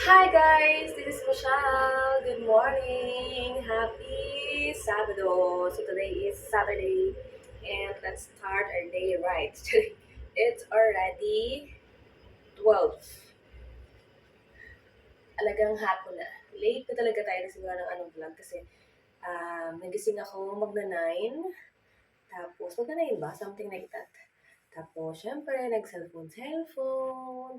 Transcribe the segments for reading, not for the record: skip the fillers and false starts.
Hi guys, this is Michelle. Good morning. Happy Sabado. So today is Saturday and let's start our day right. It's already 12. Alagang hapon na. Late na talaga tayo nagsimula ng vlog kasi nagising ako magna-9. Tapos magna-9 ba? Something like that. Tapos, syempre, nag-cellphone.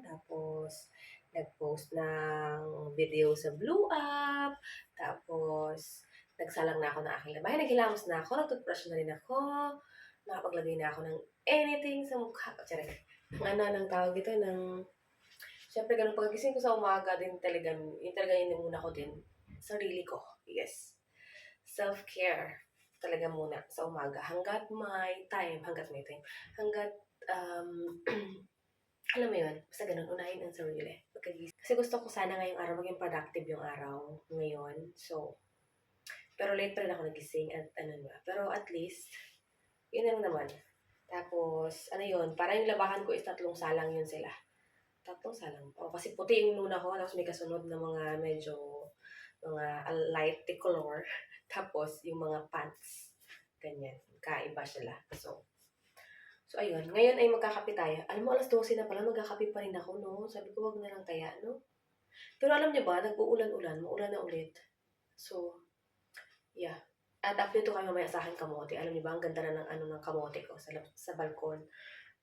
Tapos, nag-post ng video sa Blue App. Tapos, nagsalang na ako ng aking labahin. Naghilamos na ako. Nag-toothbrush na rin ako. Nakapaglagay na ako ng anything sa mukha. Tsara. Ng tawag ito, syempre, ganun pagkising ko sa umaga din talaga, yung talaga yung muna ko din. Sarili ko. Yes. Self-care talaga muna sa umaga. Hanggat may time. Hanggat alam mo yun, basta ganun, unahin ang sarili. Pagkagising. Kasi gusto ko sana ngayong araw maging productive yung araw ngayon. So, pero late pa rin ako nagising at Pero at least, yun lang naman. Tapos, yun, parang yung labahan ko is 3 salang yun sila. 3 salang. Kasi puti yung nuna ko, tapos may kasunod na mga medyo, mga light color. Tapos, yung mga pants. Ganyan. Kaiba sila. So, ayun. Ngayon ay magkakape tayo. Alam mo, alas 12 na pala, magkakape pa rin ako, no? Sabi ko, wag na lang kaya, no? Pero alam niyo ba, nag-uulan-ulan, maulan na ulit. So, yeah. At update ko kayo mamaya sa akin kamote. Alam niyo ba, ang ganda na ng kamote ko sa balkon.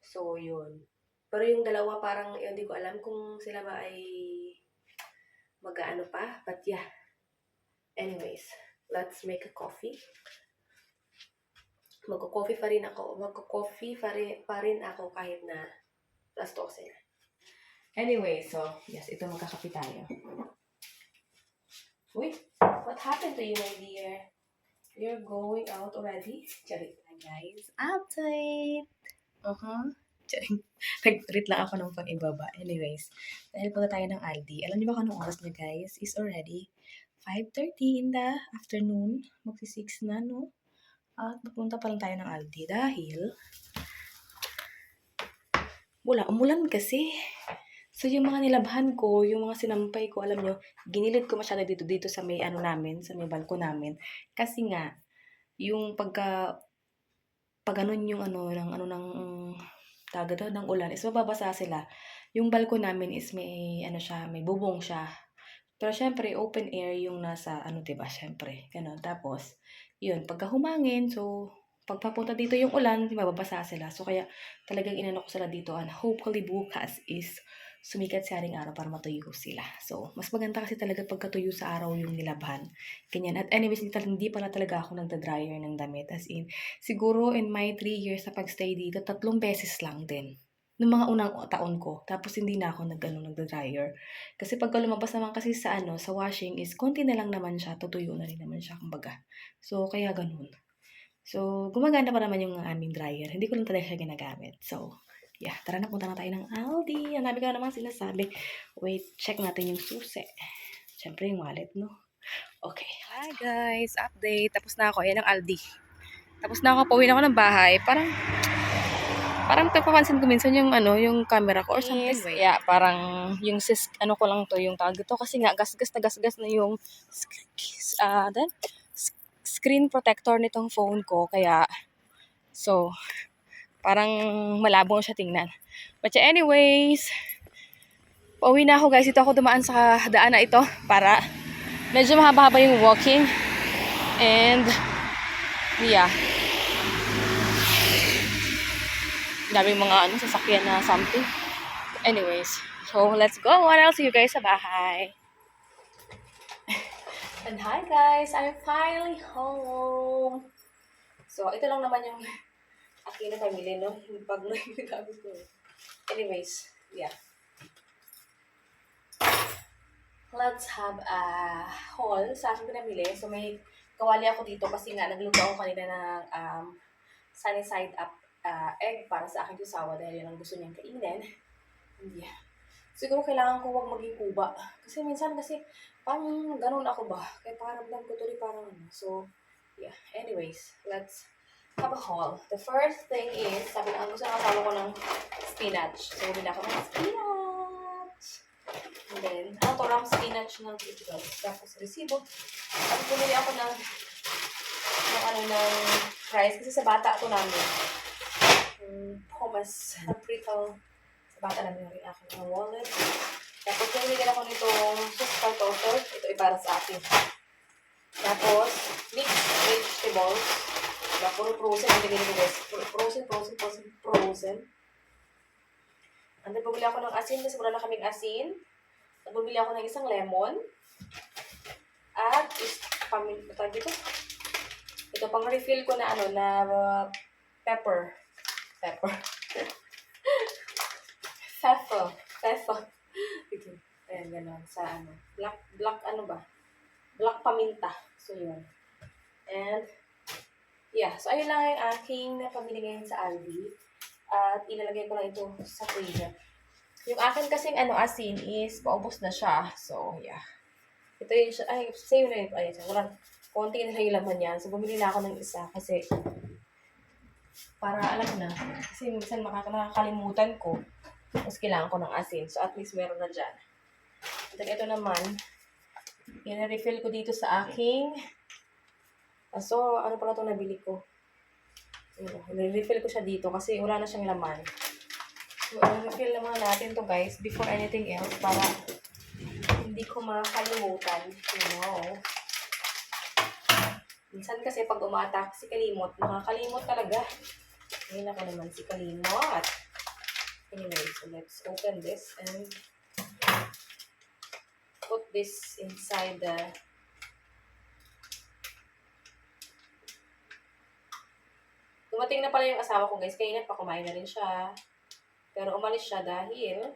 So, yun. Pero yung dalawa parang, hindi ko alam kung sila ba ay mag-ano pa. But yeah. Anyways, let's make a coffee. Magko-coffee pa rin ako kahit na alas 12 na. Anyway, so, yes, ito magkakape tayo. Wait, what happened to you, my dear? You're going out already? Charit na, guys. Update! Charing. Nag-treat lang ako ng pang-ibaba. Anyways, dahil punta tayo ng Aldi. Alam niyo ba kung anong oras na, guys? It's already 5:30 in the afternoon. Magsi-6 na, no? At pupunta pa lang tayo ng Aldi dahil umulan kasi. So, yung mga nilabhan ko, yung mga sinampay ko, alam nyo, ginilid ko masyado dito sa may namin, sa may balko namin. Kasi nga, yung pag ganun yung ng ulan, is mababasa sila. Yung balko namin is may, may bubong siya. Pero syempre, open air yung nasa, diba, syempre, ganun. Tapos, yun, pagka humangin, so, pagpapunta dito yung ulan, mababasa sila. So, kaya talagang inano ko sila dito. And hopefully, bukas is sumikat si haring araw para matuyo sila. So, mas maganda kasi talaga pagkatuyo sa araw yung nilabhan. Ganyan. At anyways, hindi pala talaga ako nagda-dryer ng damit. As in, siguro in my 3 years na pagstay dito, 3 beses lang din. Noong mga unang taon ko. Tapos hindi na ako nagda-dryer. Kasi pagka lumabas naman kasi sa washing is konti na lang naman siya, tutuyo na rin naman siya kumbaga. So kaya ganun. So gumagana pa naman yung aming dryer. Hindi ko lang talaga siya ginagamit. So yeah, tara na, punta na tayo ng Aldi. Ang dami ko na naman sinasabi. Wait, check natin yung susi. Siyempre yung wallet, no? Okay. Hi guys, update. Tapos na ako. Ayan ang Aldi. Tapos na ako, pauwi na ako ng bahay. Parang napapansin ko minsan yung yung camera ko or something. Anyway. Yeah, parang yung ko lang to yung tawag ito kasi nga gasgas na yung screen protector nitong phone ko, kaya so parang malabo siya tingnan. But yeah, anyways, pauwi na ako guys. Ito ako dumaan sa daan na ito para medyo mahaba-haba yung walking. And yeah, daming mga sasakyan na something. Anyways, so let's go. What else? See you guys sa bahay. And hi guys, I'm finally home. So ito lang naman yung aking na pamilya, no? Yung pag nagagamit ko. Anyways, yeah. Let's have a haul sa aking pinamili. So may kawali ako dito kasi nga nagluto ako kanina ng sunny side up egg para sa aking tusawa dahil yun ang gusto niyang kainin. Yeah. Siguro kailangan ko wag maging kuba. Kasi minsan parang ganun ako ba? Kaya paramdam ko tuloy parang So, yeah. Anyways, let's have a haul. The first thing is, sabi na, gusto ng asawa ko ng spinach. So, bili ako ng spinach. And then, rams batch ng criticals. Tapos resibo. At bumili ako ng price. Kasi sa bata ako namin. Pumas na pretzel. Sa bata namin yung aking ng wallet. Tapos bumili ako nitong fiscal total. Ito ay para sa akin. Tapos, mixed vegetables. Diba? Puro frozen. Ang bigay ko guys. Frozen. And then, bumili ako ng asin kasi wala na kaming asin. At bumili ako ng isang lemon. At, dito. Ito, pang refill ko na pepper. Pfeffer. Ito. Ayan, gano'n. Sa black paminta. So, yun. And, yeah. So, ayun lang yung aking napamili ngayon sa Aldi. At ilalagay ko lang ito sa freezer. Yung akin kasing asin is paubos na siya. So, yeah. Ito yung siya. Ay, same na yun. Ay, konti na yung laman yan. So, bumili na ako ng isa kasi para alam na. Kasi minsan nakakalimutan ko. Tapos kailangan ko ng asin. So, at least meron na dyan. At ito naman, i-refill ko dito sa aking so, ano pala itong nabili ko? I-refill ko siya dito kasi wala na siyang laman. So, i-refill naman natin to guys before anything else para hindi ko makakalimutan. You know. Minsan kasi pag umatak si Kalimot, nakakalimot talaga. Ngayon ako naman si Kalimot. Anyway, so let's open this and put this inside the dumating na pala yung asawa ko guys. Kaya pa kumain na rin siya. Pero umalis siya dahil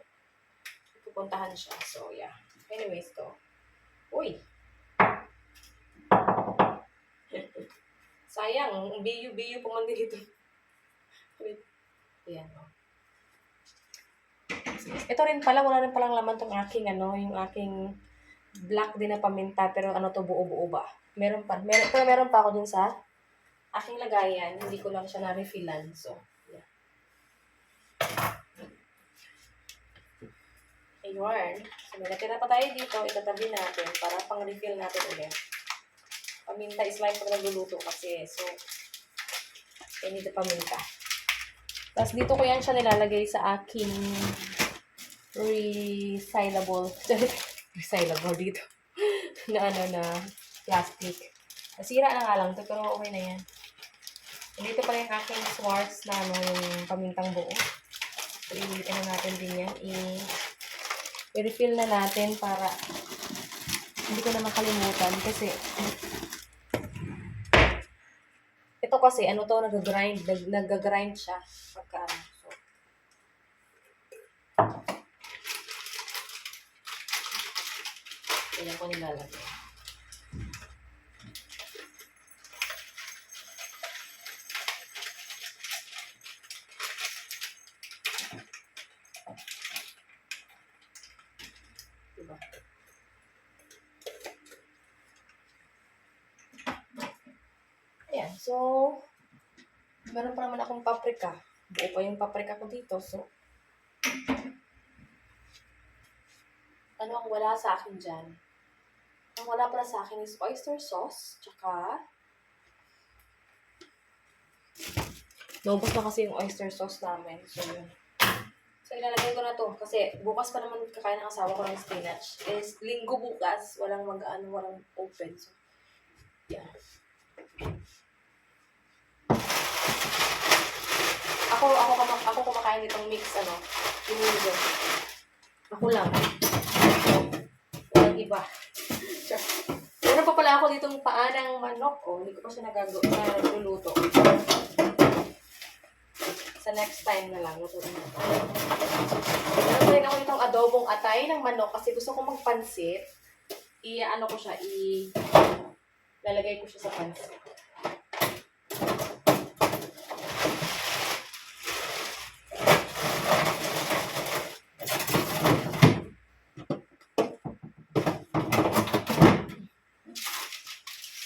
pupuntahan siya. So, yeah. Anyways, to. Uy! Sayang. Biyu-biyu puman dito. Ayan. Ito rin pala. Wala rin palang laman tong aking yung aking black din na paminta. Pero to buo-buo ba? Meron pa. Pero meron pa ako dun sa aking lagayan, hindi ko lang siya na-refillan. So, yeah. Ayun. So, may natira pa tayo dito. Itatabi natin para pang-refill natin ulit. Paminta is like pag nagluluto kasi. So, I need the paminta. Tapos, dito ko yan siya nilalagay sa aking resealable dito. na plastic. Nasira na nga lang to pero okay na yan. Dito pala yung aking Swartz na yung pamintang buo. So, i-refill na natin din yan. I-refill na natin para hindi ko na makalimutan kasi ito kasi, nag-grind siya pagka so. Kaya ko nilalagay. Diba? Ayan, so meron pa naman akong paprika. Buo pa yung paprika ko dito, so ang wala sa akin dyan? Ang wala pala sa akin is oyster sauce, tsaka naubos na kasi yung oyster sauce namin, so yun. So, ilalagay ko na to kasi bukas pa naman kakain ng asawa ko ng spinach. Is linggo bukas, walang walang open. So, yeah. Ako kumakain nitong mix ginuzo. Ako lang. Walang iba. Meron pa pala ako ditong paa ng manok. Hindi ko pa siya nagluluto. Sa next time na lang. Meron pa rin ako itong adobong atay ng manok kasi gusto ko magpansit. Lalagay ko siya sa pansit.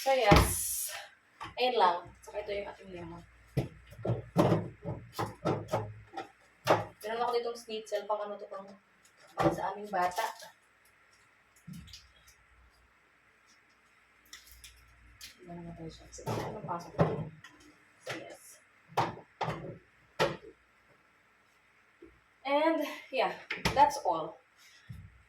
So yes. Ayun lang. Saka ito yung ating lemon. Meron ako ditong schnitzel pang pang sa aming bata. naman siya. Sige, anong pasok ko? Yes. And, yeah, that's all.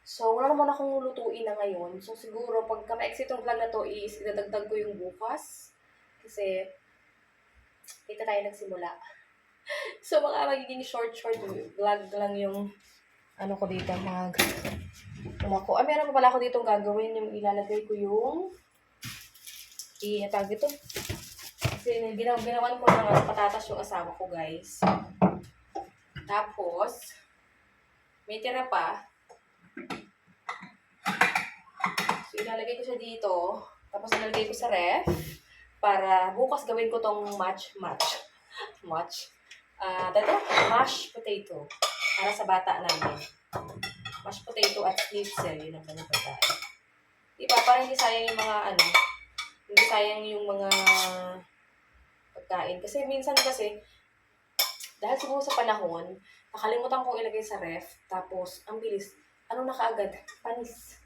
So, wala naman akong lutuin na ngayon. So, siguro, pagka ma-exit yung vlog na to, is idadagdag ko yung bukas. Kasi, dito tayo nagsimula. So, baka magiging short vlog lang yung, ano ko dito, wala ko. Meron pa pala ako dito gagawin, yung ilalagay ko yung, tawag ito. Kasi, ginawan ko ng patatas yung asawa ko, guys. Tapos, may tira pa. So, ilalagay ko siya dito. Tapos, ilalagay ko sa ref. Para bukas gawin ko tong dito, mashed potato. Para sa bata namin. Mashed potato at schnitzel. Yun ang kanyang pagkain. Diba? Para hindi sayang yung mga hindi sayang yung mga pagkain. Kasi minsan dahil siguro sa panahon, nakalimutan kong ilagay sa ref. Tapos, ang bilis. Ano na kaagad? Panis.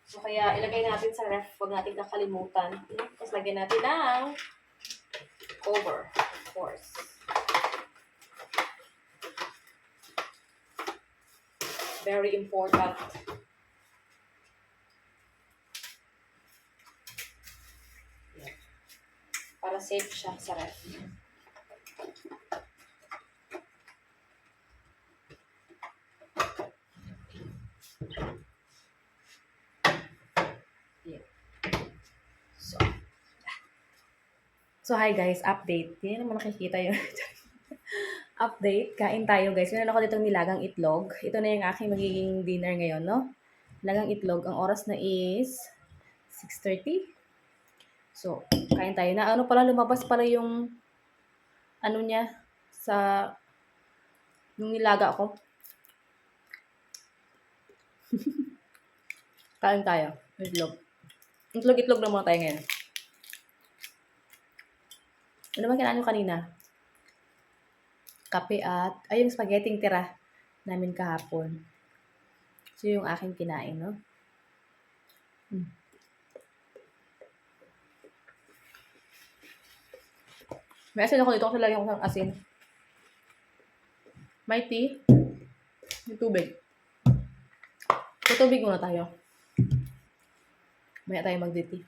So, kaya ilagay natin sa ref. Huwag natin kakalimutan. Tapos, lagyan natin ng cover, of course. Very important. Yeah. Para safe siya sa ref. So, hi guys, update. Hindi naman nakikita yun. Update, kain tayo guys. Meron ako ditong nilagang itlog. Ito na yung aking magiging dinner ngayon, no? Nilagang itlog. Ang oras na is 6:30. So, kain tayo na. Ano pala, lumabas pala yung niya sa yung nilaga ko. Kain tayo. Itlog. Itlog na muna tayo ngayon. Ano naman kinain nyo kanina? Kape at, yung spaghetti tira namin kahapon. So, yung aking kinain, no? May asin ako dito kasi lagyan ko ng asin. May tea. May tubig. So, tubig muna tayo. Maya tayo magdi-tea.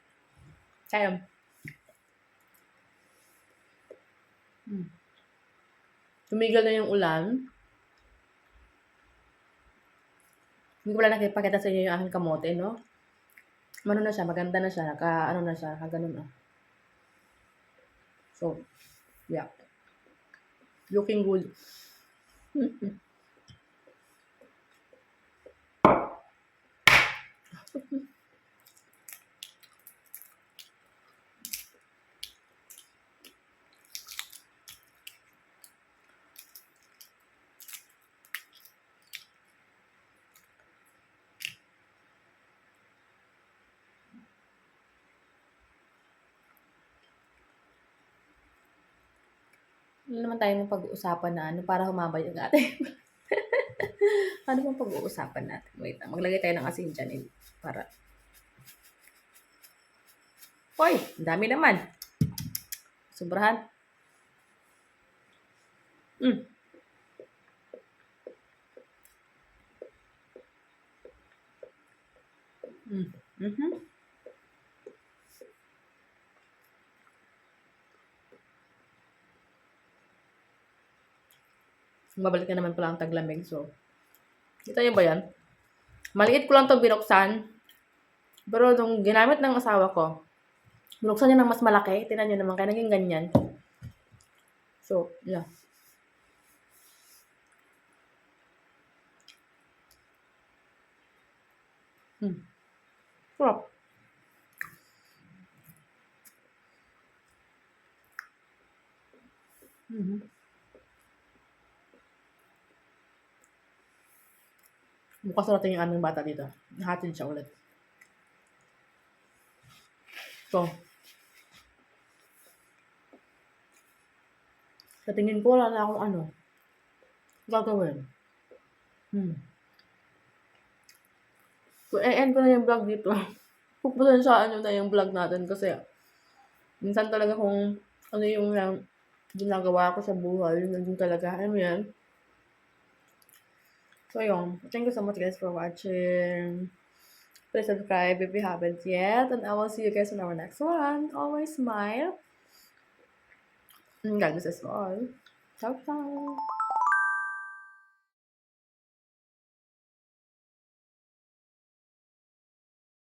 Kaya. Tumigil na yung ulan. Hindi ko pala nakipakita sa inyo yung aking kamote, no? Ano na siya, maganda na siya. Ganun na. So, yeah. Looking good. Ano naman tayo ng pag-uusapan na para humaba yung ating. Ano bang pag-uusapan natin? Wait, maglagay tayo ng asin dyan para. Hoy, ang dami naman. Sobrahan. Mabalik na naman pala ang taglamig. So, kita niyo ba yan? Maliit ko lang itong binuksan. Pero nung ginamit ng asawa ko, binuksan niya ng mas malaki. Tingnan niyo naman, kaya naging ganyan. So, yeah. Sarap. Bukas natin yung aming bata dito. Nahatid siya ulit. So, sa tingin ko, wala na akong gagawin. So, e-end ko na yung vlog dito. Pagpasensyaan nyo na yung vlog natin kasi minsan talaga kung ano yung ginagawa ko sa buhay, nandun talaga. Alam mo yan? So, yun. Thank you so much guys for watching. Please subscribe if you haven't yet. And I will see you guys in our next one. Always smile. And God bless us all. Ciao, ciao.